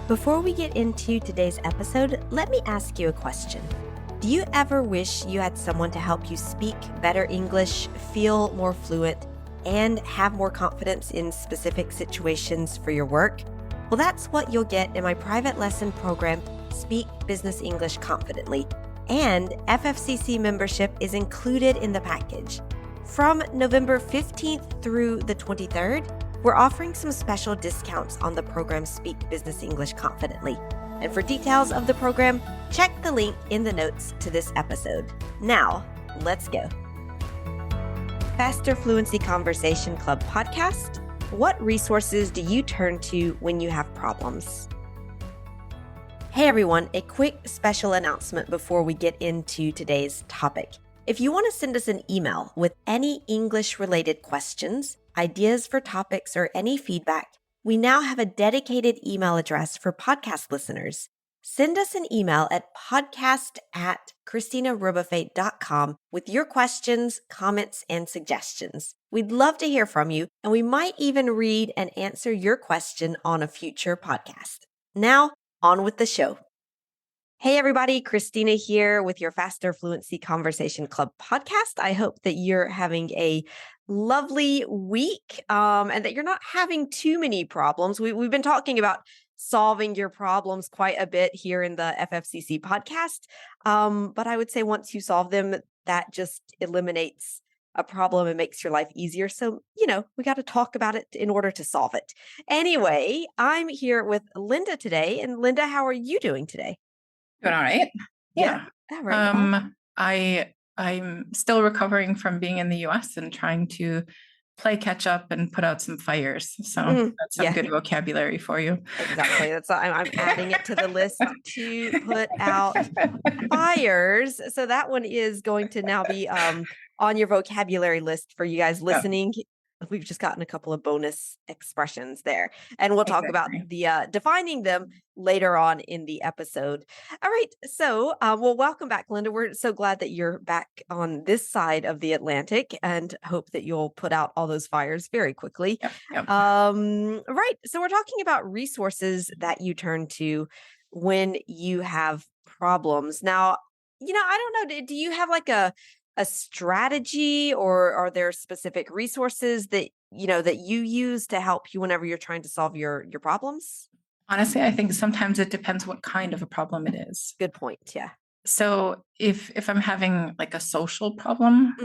Before we get into today's episode, let me ask you a question. Do you ever wish you had someone to help you speak better English, feel more fluent, and have more confidence in specific situations for your work? Well, that's what you'll get in my private lesson program, Speak Business English Confidently, and FFCC membership is included in the package. From November 15th through the 23rd, we're offering some special discounts on the program Speak Business English Confidently. And for details of the program, check the link in the notes to this episode. Now, let's go. Faster Fluency Conversation Club podcast. What resources do you turn to when you have problems? Hey everyone, a quick special announcement before we get into today's topic. If you want to send us an email with any English-related questions, ideas for topics, or any feedback, we now have a dedicated email address for podcast listeners. Send us an email at podcast@ChristinaRubafate.com with your questions, comments, and suggestions. We'd love to hear from you, and we might even read and answer your question on a future podcast. Now, on with the show. Hey everybody, Christina here with your Faster Fluency Conversation Club podcast. I hope that you're having a lovely week and that you're not having too many problems. We've been talking about solving your problems quite a bit here in the FFCC podcast. But I would say once you solve them, that just eliminates a problem and makes your life easier. So, we got to talk about it in order to solve it. Anyway, I'm here with Linda today. And Linda, how are you doing today? Doing all right. Yeah. All right. I'm still recovering from being in the US and trying to play catch up and put out some fires. So that's some good vocabulary for you. Exactly. I'm adding it to the list to put out fires. So that one is going to now be on your vocabulary list for you guys listening. Yeah. We've just gotten a couple of bonus expressions there, and we'll talk about the defining them later on in the episode. All right. So, welcome back, Linda. We're so glad that you're back on this side of the Atlantic and hope that you'll put out all those fires very quickly. Yep. Right. So we're talking about resources that you turn to when you have problems. Now, I don't know. Do you have like a strategy, or are there specific resources that you use to help you whenever you're trying to solve your problems? Honestly, I think sometimes it depends what kind of a problem it is. Good point. Yeah. So if I'm having like a social problem,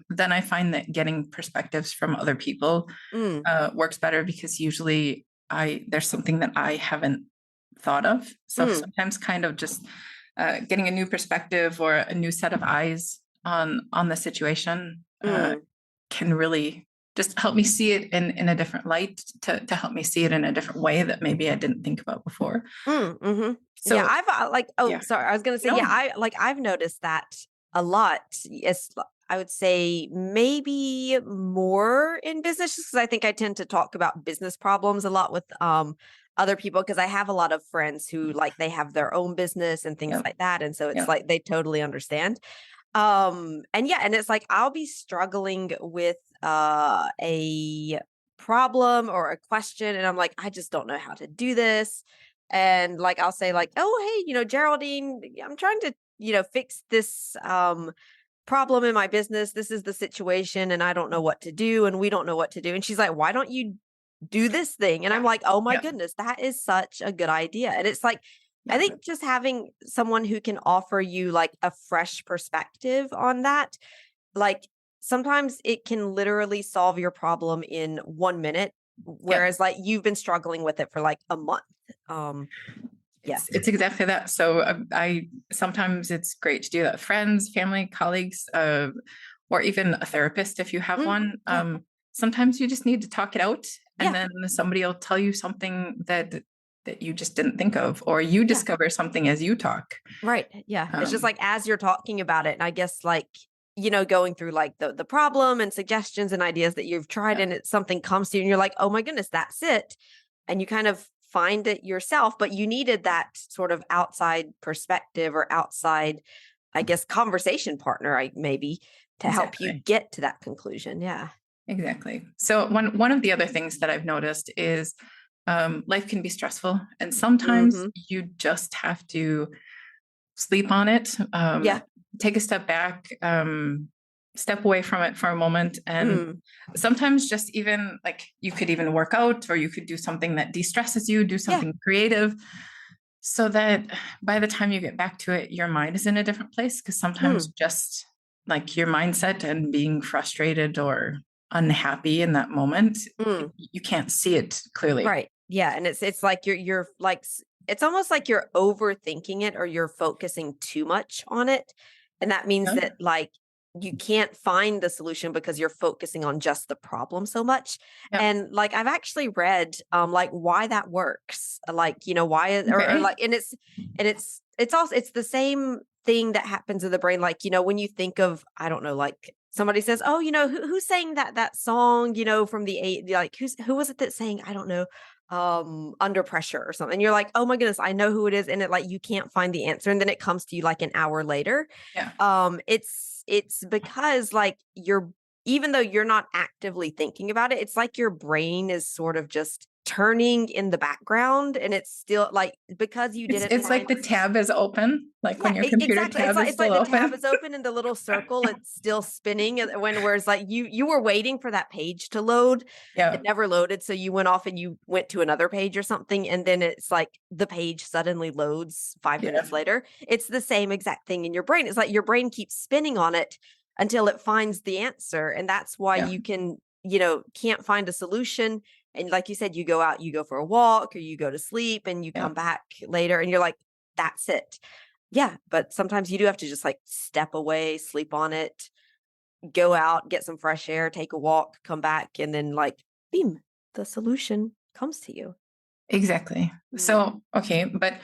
then I find that getting perspectives from other people works better, because usually there's something that I haven't thought of. So sometimes kind of just getting a new perspective or a new set of eyes on the situation can really just help me see it in a different light, to help me see it in a different way that maybe I didn't think about before. So yeah, I've sorry, I was going to say, I've noticed that a lot. Yes, I would say maybe more in business, because I think I tend to talk about business problems a lot with other people, because I have a lot of friends who they have their own business and things like that. And so it's like they totally understand. And it's like I'll be struggling with a problem or a question, and I'm like, I just don't know how to do this. And I'll say oh, hey, Geraldine, I'm trying to, fix this problem in my business. This is the situation, and I don't know what to do, and we don't know what to do. And she's like, why don't you do this thing? And I'm like, oh my goodness, that is such a good idea. And it's like, I think just having someone who can offer you a fresh perspective on that, sometimes it can literally solve your problem in 1 minute, whereas you've been struggling with it for a month. Yes, it's exactly that. So I sometimes it's great to do that with friends, family, colleagues, or even a therapist if you have one. Sometimes you just need to talk it out, and then somebody will tell you something that you just didn't think of, or you discover something as you talk. Right. Yeah. It's just as you're talking about it. And I guess going through the problem and suggestions and ideas that you've tried, and something comes to you and you're like, oh my goodness, that's it. And you kind of find it yourself, but you needed that sort of outside perspective or outside, I guess, conversation partner, maybe to help you get to that conclusion. Yeah. Exactly. So one of the other things that I've noticed is life can be stressful, and sometimes you just have to sleep on it. Take a step back, step away from it for a moment. And sometimes just even like you could even work out, or you could do something that de-stresses you, do something creative, so that by the time you get back to it, your mind is in a different place. Because sometimes just like your mindset and being frustrated or unhappy in that moment, you can't see it clearly. Right. Yeah. And it's like you're like, it's almost like you're overthinking it or you're focusing too much on it. And that means that like you can't find the solution because you're focusing on just the problem so much. And like I've actually read like why that works. Like, you know, why or like and it's also it's the same thing that happens in the brain. Like, you know, when you think of, I don't know, like somebody says, "Oh, you know, who sang that song, you know, from the eight, like who was it that sang, I don't know, Under Pressure or something." And you're like, "Oh my goodness, I know who it is." And it like you can't find the answer and then it comes to you like an hour later. It's because like you're, even though you're not actively thinking about it, it's like your brain is sort of just turning in the background and it's still like because you didn't it's like the tab is open, like when your computer exactly. tab is It's like still the open. tab is open and the little circle it's still spinning, and whereas like you were waiting for that page to load, it never loaded, so you went off and you went to another page or something, and then it's like the page suddenly loads 5 minutes later. It's the same exact thing in your brain. It's like your brain keeps spinning on it until it finds the answer, and that's why you can, you know, can't find a solution. And like you said, you go out, you go for a walk or you go to sleep and you come back later and you're like, that's it. Yeah. But sometimes you do have to just like step away, sleep on it, go out, get some fresh air, take a walk, come back, and then like, beam, the solution comes to you. Exactly. So, okay. But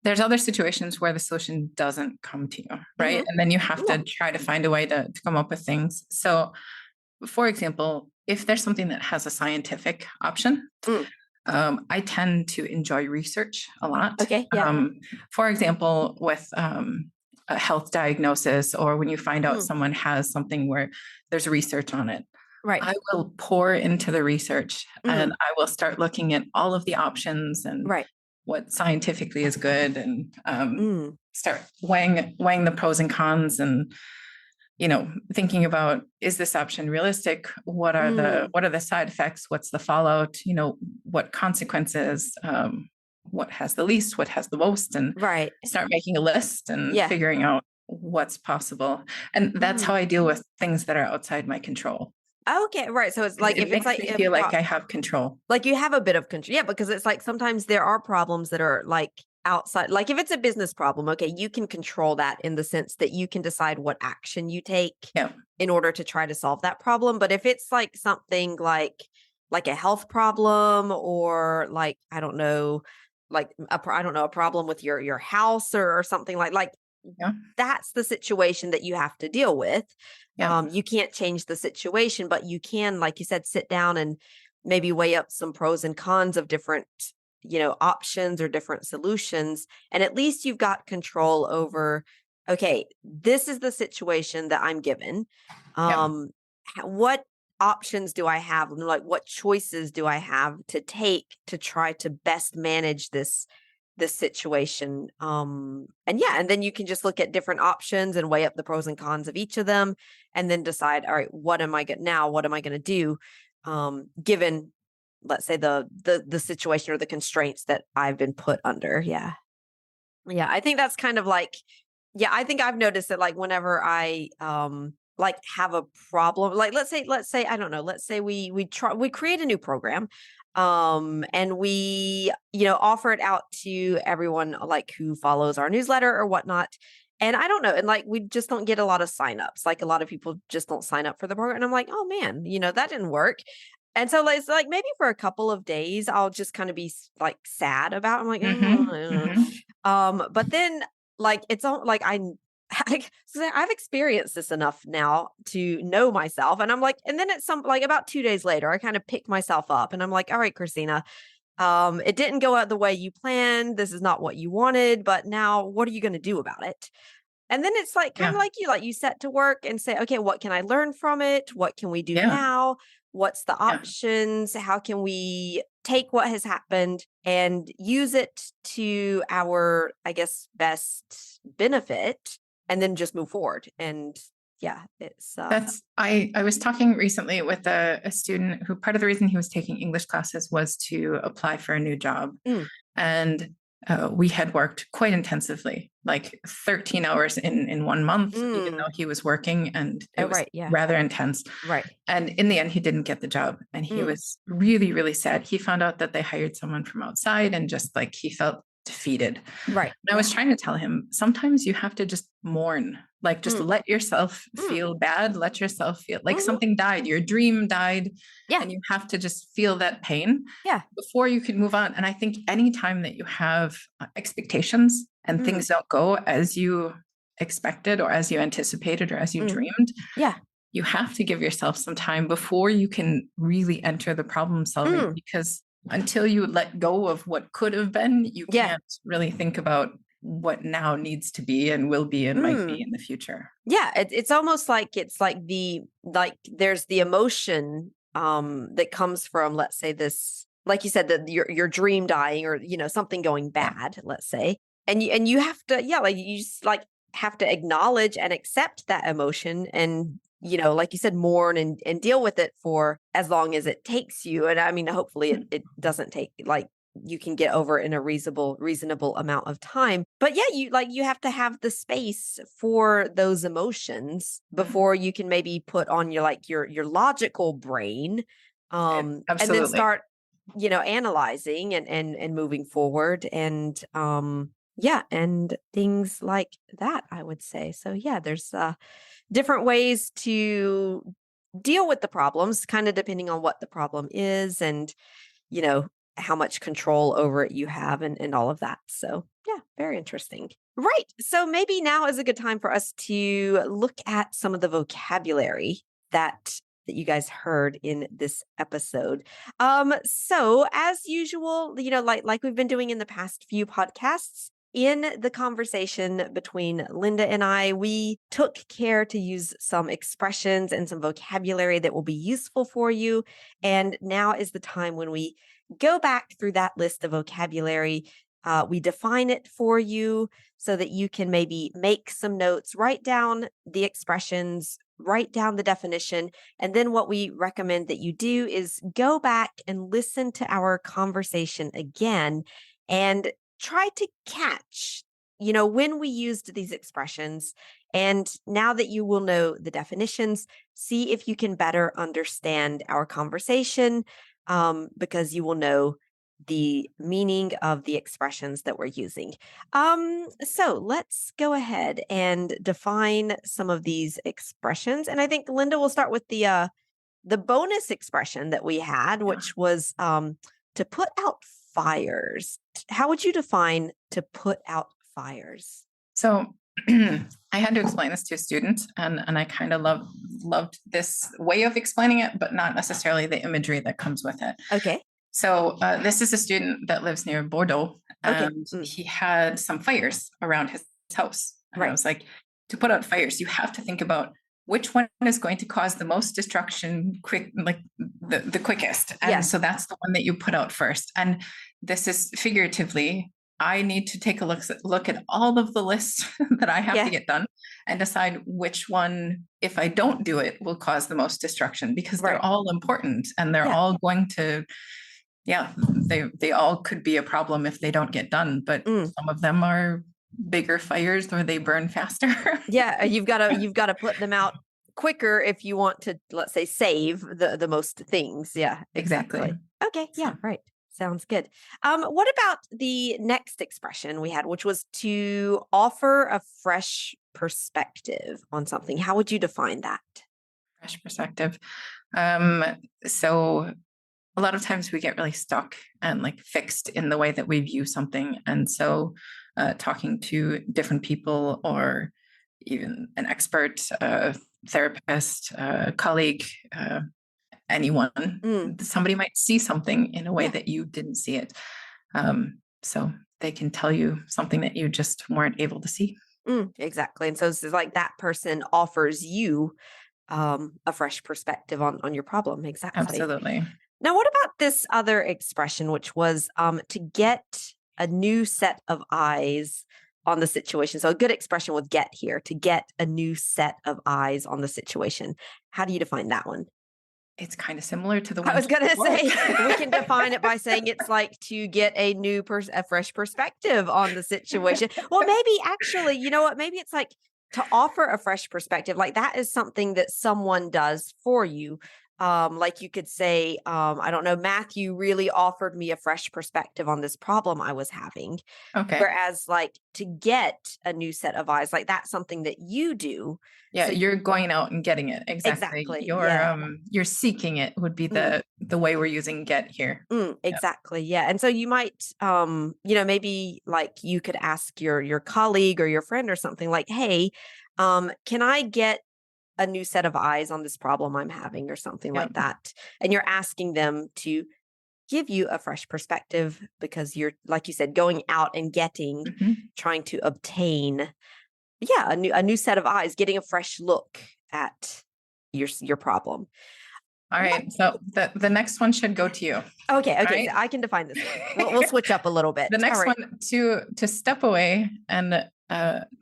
there's other situations where the solution doesn't come to you, right? And then you have to try to find a way to come up with things. So, for example, if there's something that has a scientific option, I tend to enjoy research a lot. For example, with a health diagnosis, or when you find out someone has something where there's research on it, I will pour into the research and I will start looking at all of the options and what scientifically is good, and start weighing the pros and cons, and you know, thinking about, is this option realistic? What are the side effects? What's the fallout? You know, what consequences? What has the least? What has the most? And start making a list and figuring out what's possible. And that's how I deal with things that are outside my control. Okay, right. So it's like it makes me feel like I have control. Like you have a bit of control. Yeah, because it's like sometimes there are problems that are like outside. Like if it's a business problem, okay, you can control that in the sense that you can decide what action you take in order to try to solve that problem. But if it's like something like a health problem, or like I don't know, like I don't know, a problem with your house or something like that's the situation that you have to deal with. You can't change the situation, but you can, like you said, sit down and maybe weigh up some pros and cons of different, you know, options or different solutions. And at least you've got control over, okay, this is the situation that I'm given. What options do I have? Like what choices do I have to take to try to best manage this situation? And then you can just look at different options and weigh up the pros and cons of each of them, and then decide, all right, what am I going to do, given, let's say, the situation or the constraints that I've been put under. I think that's kind of like, I think I've noticed that like whenever I like have a problem, like let's say I don't know, let's say we create a new program, and we, you know, offer it out to everyone like who follows our newsletter or whatnot. And I don't know, and like we just don't get a lot of signups. Like a lot of people just don't sign up for the program, and I'm like, oh man, you know, that didn't work. And so it's like maybe for a couple of days I'll just kind of be like sad about it. I'm like, but then like it's all like I've experienced this enough now to know myself. And I'm like, and then it's like about 2 days later, I kind of pick myself up and I'm like, all right, Christina, it didn't go out the way you planned. This is not what you wanted, but now what are you going to do about it? And then it's like kind of like you set to work and say, okay, what can I learn from it? What can we do now? What's the options? How can we take what has happened and use it to our, I guess, best benefit, and then just move forward? And yeah, it's I was talking recently with a student who part of the reason he was taking English classes was to apply for a new job. And we had worked quite intensively, like 13 hours in 1 month, even though he was working, and it was rather intense. Right. And in the end, he didn't get the job, and he was really, really sad. He found out that they hired someone from outside, and just like he felt defeated. Right. And I was trying to tell him, sometimes you have to just mourn, like just let yourself feel bad, let yourself feel like something died, your dream died. Yeah. And you have to just feel that pain before you can move on. And I think anytime that you have expectations and things don't go as you expected or as you anticipated or as you dreamed, you have to give yourself some time before you can really enter the problem solving, because until you let go of what could have been, you can't really think about what now needs to be and will be and might be in the future. Yeah, it's almost like there's the emotion that comes from, let's say, this, like you said, that your dream dying, or something going bad, let's say, and you have to you just have to acknowledge and accept that emotion, and like you said, mourn and deal with it for as long as it takes you. And I mean, hopefully it doesn't take, you can get over it in a reasonable amount of time. But yeah, you have to have the space for those emotions before you can maybe put on your logical brain, and then start, analyzing and moving forward, and and things like that, I would say. So yeah, there's different ways to deal with the problems, kind of depending on what the problem is, and how much control over it you have, and all of that. So yeah, very interesting. Right. So maybe now is a good time for us to look at some of the vocabulary that you guys heard in this episode. So as usual, like we've been doing in the past few podcasts, in the conversation between Linda and I, we took care to use some expressions and some vocabulary that will be useful for you. And now is the time when we go back through that list of vocabulary. We define it for you so that you can maybe make some notes, write down the expressions, write down the definition. And then what we recommend that you do is go back and listen to our conversation again and try to catch, when we used these expressions. And now that you will know the definitions, see if you can better understand our conversation, because you will know the meaning of the expressions that we're using. So let's go ahead and define some of these expressions. And I think Linda will start with the bonus expression that we had, which was to put out fires. How would you define to put out fires? So I had to explain this to a student, and I kind of loved this way of explaining it, but not necessarily the imagery that comes with it. Okay. So this is a student that lives near Bordeaux, and he had some fires around his house. And I was like, to put out fires, you have to think about which one is going to cause the most destruction the quickest. And so that's the one that you put out first. And this is figuratively, I need to take a look at all of the lists that I have to get done and decide which one, if I don't do it, will cause the most destruction, because they're all important, and they're all going to, they all could be a problem if they don't get done, but some of them are bigger fires or they burn faster. You've got to put them out quicker if you want to, let's say, save the most things. Yeah, exactly. Okay. Yeah. Right. Sounds good. What about the next expression we had, which was to offer a fresh perspective on something? How would you define that? Fresh perspective. So a lot of times we get really stuck and fixed in the way that we view something. And so talking to different people, or even an expert, therapist, colleague, anyone, somebody might see something in a way that you didn't see it. So they can tell you something that you just weren't able to see. Exactly. And so it's like that person offers you a fresh perspective on your problem. Exactly. Absolutely. Now, what about this other expression, which was to get a new set of eyes on the situation? So a good expression with get here, to get a new set of eyes on the situation. How do you define that one? It's kind of similar to the I one was going to before. say we can define it by saying it's like to get a a fresh perspective on the situation. Well, maybe actually, you know what? Maybe it's like to offer a fresh perspective. Like that is something that someone does for you. Like you could say, I don't know, Matthew really offered me a fresh perspective on this problem I was having. Okay. Whereas like to get a new set of eyes, like that's something that you do. Yeah, So you're going out and getting it. Exactly. exactly. You're Yeah. you're seeking it would be Mm. the way we're using get here. Yeah. Exactly. Yeah. And so you might, maybe like you could ask your colleague or your friend or something like, hey, can I get a new set of eyes on this problem I'm having or something Yeah. like that? And you're asking them to give you a fresh perspective because you're, like you said, going out and trying to obtain, a new set of eyes, getting a fresh look at your problem. All right. So the next one should go to you. Okay. Right? So I can define this one. We'll switch up a little bit. The All next right. one to step away and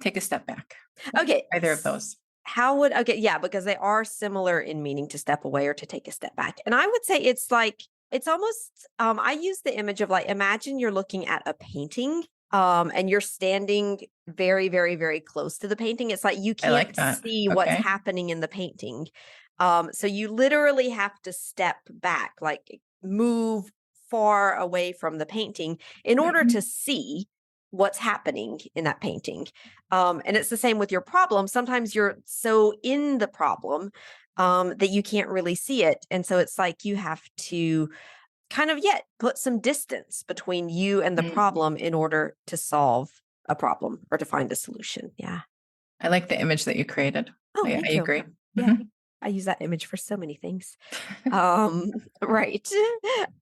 take a step back. Okay. Either of those. Yeah, because they are similar in meaning to step away or to take a step back. And I would say it's like, it's almost, I use the image of like, imagine you're looking at a painting, and you're standing very, very, very close to the painting. It's like you I like can't that. see what's Okay. happening in the painting. So you literally have to step back, like move far away from the painting in order to see what's happening in that painting. And it's the same with your problem. Sometimes you're so in the problem that you can't really see it. And so it's like you have to kind of put some distance between you and the Mhm. problem in order to solve a problem or to find a solution. Yeah. I like the image that you created. Oh, I thank you. agree. Yeah. I use that image for so many things. Right.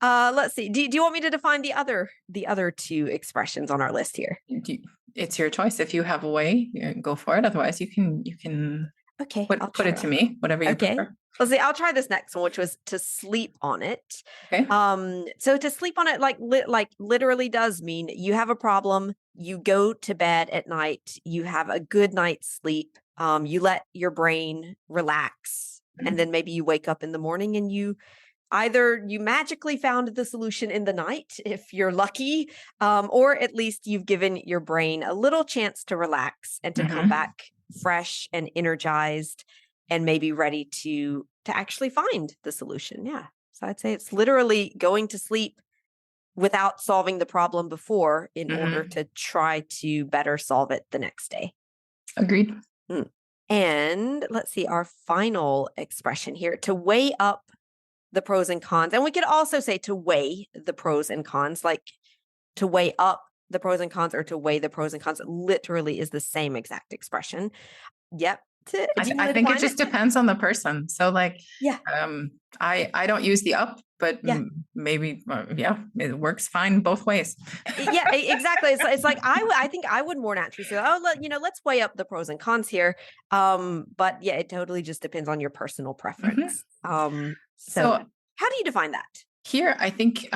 Let's see. Do you want me to define the other two expressions on our list here? It's your choice. If you have a way, go for it. Otherwise, you can Okay, I'll put it to me, whatever you prefer. Let's see. I'll try this next one, which was to sleep on it. Okay. So to sleep on it, like literally does mean you have a problem. You go to bed at night. You have a good night's sleep. You let your brain relax, and then maybe you wake up in the morning and you magically found the solution in the night if you're lucky, or at least you've given your brain a little chance to relax and to come back fresh and energized and maybe ready to actually find the solution. Yeah. So I'd say it's literally going to sleep without solving the problem before in order to try to better solve it the next day. Agreed. And let's see, our final expression here, to weigh up the pros and cons. And we could also say to weigh the pros and cons, like to weigh up the pros and cons or to weigh the pros and cons literally is the same exact expression. Yep. I think it just depends on the person. So like, I don't use the up, but maybe, it works fine both ways. Yeah, exactly. It's like, I think I would more naturally say, let's weigh up the pros and cons here. But yeah, it totally just depends on your personal preference. So how do you define that? Here, I think,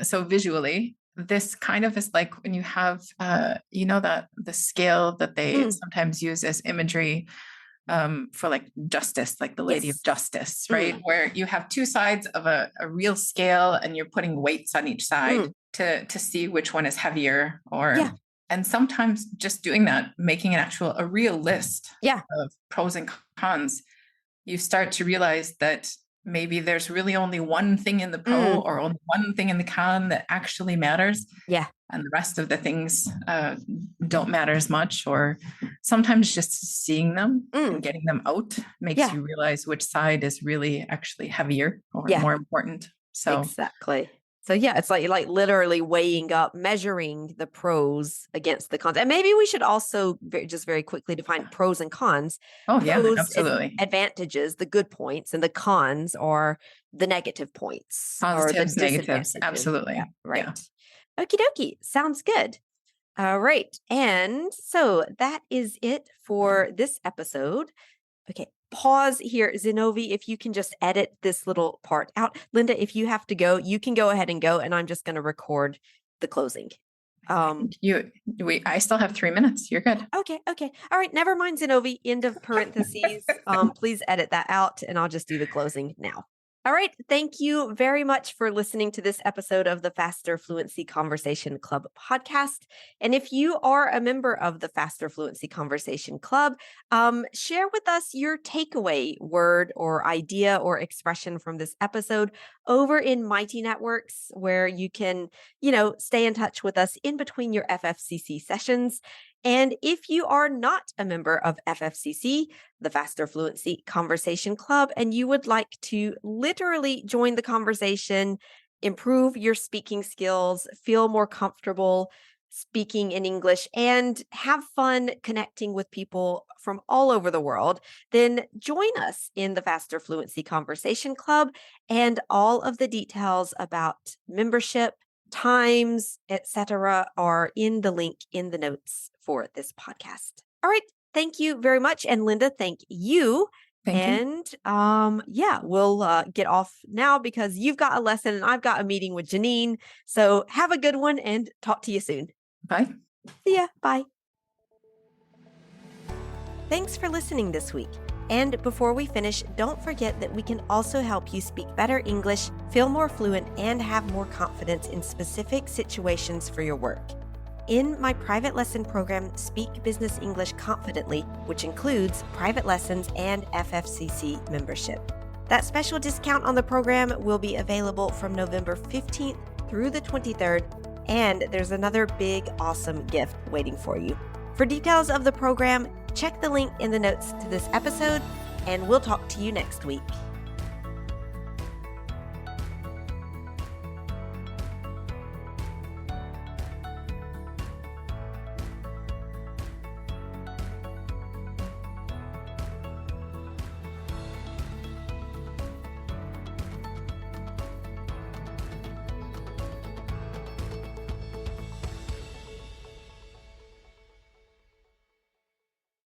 so visually, this kind of is like when you have, that the scale that they sometimes use as imagery for like justice, like the Lady of Justice, right? Where you have two sides of a real scale and you're putting weights on each side to see which one is heavier and sometimes just doing that, making a real list of pros and cons, you start to realize that maybe there's really only one thing in the pro or only one thing in the con that actually matters. Yeah. And the rest of the things don't matter as much, or sometimes just seeing them and getting them out makes you realize which side is really actually heavier or more important. So exactly. So yeah, it's like literally weighing up, measuring the pros against the cons. And maybe we should also just very quickly define pros and cons. Oh yeah, pros absolutely. Advantages, the good points, and the cons are the negative points. Positives, negatives. Absolutely. Yeah, right. Yeah. Okie dokie. Sounds good. All right. And so that is it for this episode. Okay. pause here. Zenovi, if you can just edit this little part out. Linda, if you have to go, you can go ahead and go, and I'm just going to record the closing. I still have 3 minutes. You're good. Okay. All right. Never mind, Zenovi. End of parentheses. Please edit that out, and I'll just do the closing now. All right. Thank you very much for listening to this episode of the Faster Fluency Conversation Club podcast. And if you are a member of the Faster Fluency Conversation Club, share with us your takeaway word or idea or expression from this episode over in Mighty Networks, where you can, stay in touch with us in between your FFCC sessions. And if you are not a member of FFCC, the Faster Fluency Conversation Club, and you would like to literally join the conversation, improve your speaking skills, feel more comfortable speaking in English, and have fun connecting with people from all over the world, then join us in the Faster Fluency Conversation Club. And all of the details about membership, times, etc., are in the link in the notes for this podcast. All right. Thank you very much. And Linda, thank you. Thank you. We'll get off now because you've got a lesson and I've got a meeting with Janine. So have a good one and talk to you soon. Bye. See ya. Bye. Thanks for listening this week. And before we finish, don't forget that we can also help you speak better English, feel more fluent, and have more confidence in specific situations for your work. In my private lesson program, Speak Business English Confidently, which includes private lessons and FFCC membership. That special discount on the program will be available from November 15th through the 23rd, and there's another big, awesome gift waiting for you. For details of the program, check the link in the notes to this episode, and we'll talk to you next week.